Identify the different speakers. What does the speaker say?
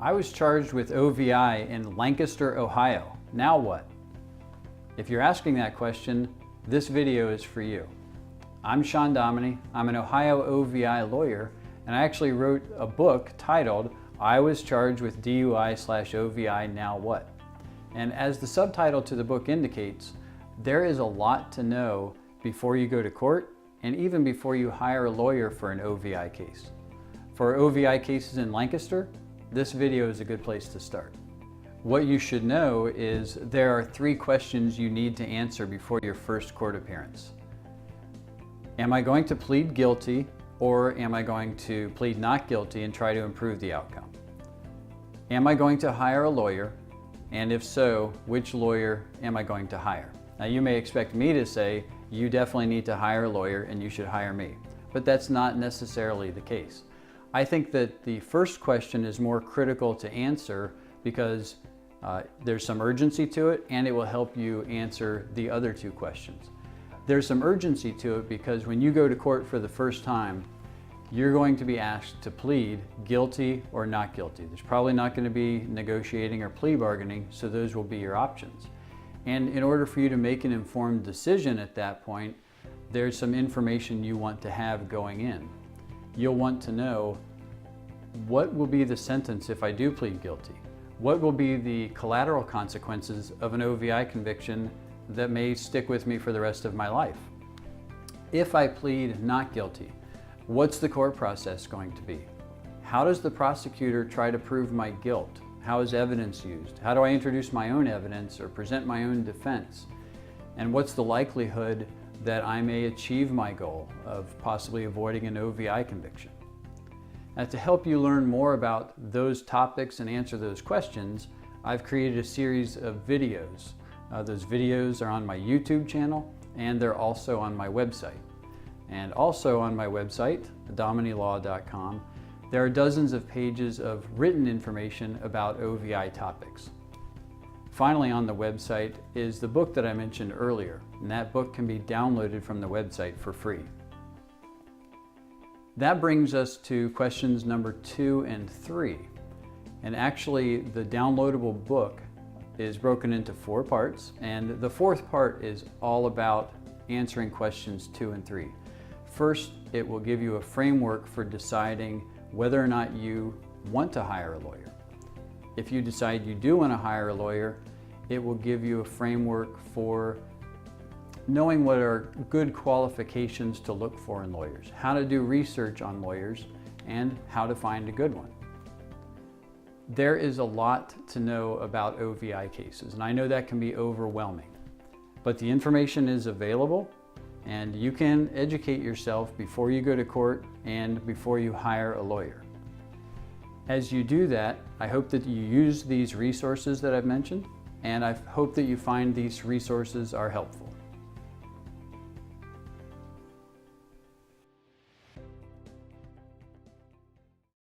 Speaker 1: I was charged with O.V.I. in Lancaster, Ohio. Now what? If you're asking that question, this video is for you. I'm Shawn Dominy. I'm an Ohio O.V.I. lawyer, and I actually wrote a book titled, I Was Charged with D.U.I/O.V.I. Now What? And as the subtitle to the book indicates, there is a lot to know before you go to court and even before you hire a lawyer for an O.V.I. case. For O.V.I. cases in Lancaster, this video is a good place to start. What you should know is there are 3 questions you need to answer before your first court appearance. Am I going to plead guilty, or am I going to plead not guilty and try to improve the outcome? Am I going to hire a lawyer? And if so, which lawyer am I going to hire? Now you may expect me to say, you definitely need to hire a lawyer and you should hire me. But that's not necessarily the case. I think that the first question is more critical to answer because there's some urgency to it, and it will help you answer the other 2 questions. There's some urgency to it because when you go to court for the first time, you're going to be asked to plead guilty or not guilty. There's probably not going to be negotiating or plea bargaining, so those will be your options. And in order for you to make an informed decision at that point, there's some information you want to have going in. You'll want to know, what will be the sentence if I do plead guilty? What will be the collateral consequences of an O.V.I. conviction that may stick with me for the rest of my life? If I plead not guilty, what's the court process going to be? How does the prosecutor try to prove my guilt? How is evidence used? How do I introduce my own evidence or present my own defense? And what's the likelihood that I may achieve my goal of possibly avoiding an O.V.I. conviction? Now, to help you learn more about those topics and answer those questions, I've created a series of videos. Those videos are on my YouTube channel, and they're also on my website. And also on my website, dominylaw.com, there are dozens of pages of written information about O.V.I. topics. Finally, on the website is the book that I mentioned earlier, and that book can be downloaded from the website for free. That brings us to questions number 2 and 3. And actually, the downloadable book is broken into 4 parts, and the 4th part is all about answering questions 2 and 3. First, it will give you a framework for deciding whether or not you want to hire a lawyer. If you decide you do want to hire a lawyer, it will give you a framework for knowing what are good qualifications to look for in lawyers, how to do research on lawyers, and how to find a good one. There is a lot to know about O.V.I. cases, and I know that can be overwhelming, but the information is available, and you can educate yourself before you go to court and before you hire a lawyer. As you do that, I hope that you use these resources that I've mentioned, and I hope that you find these resources are helpful.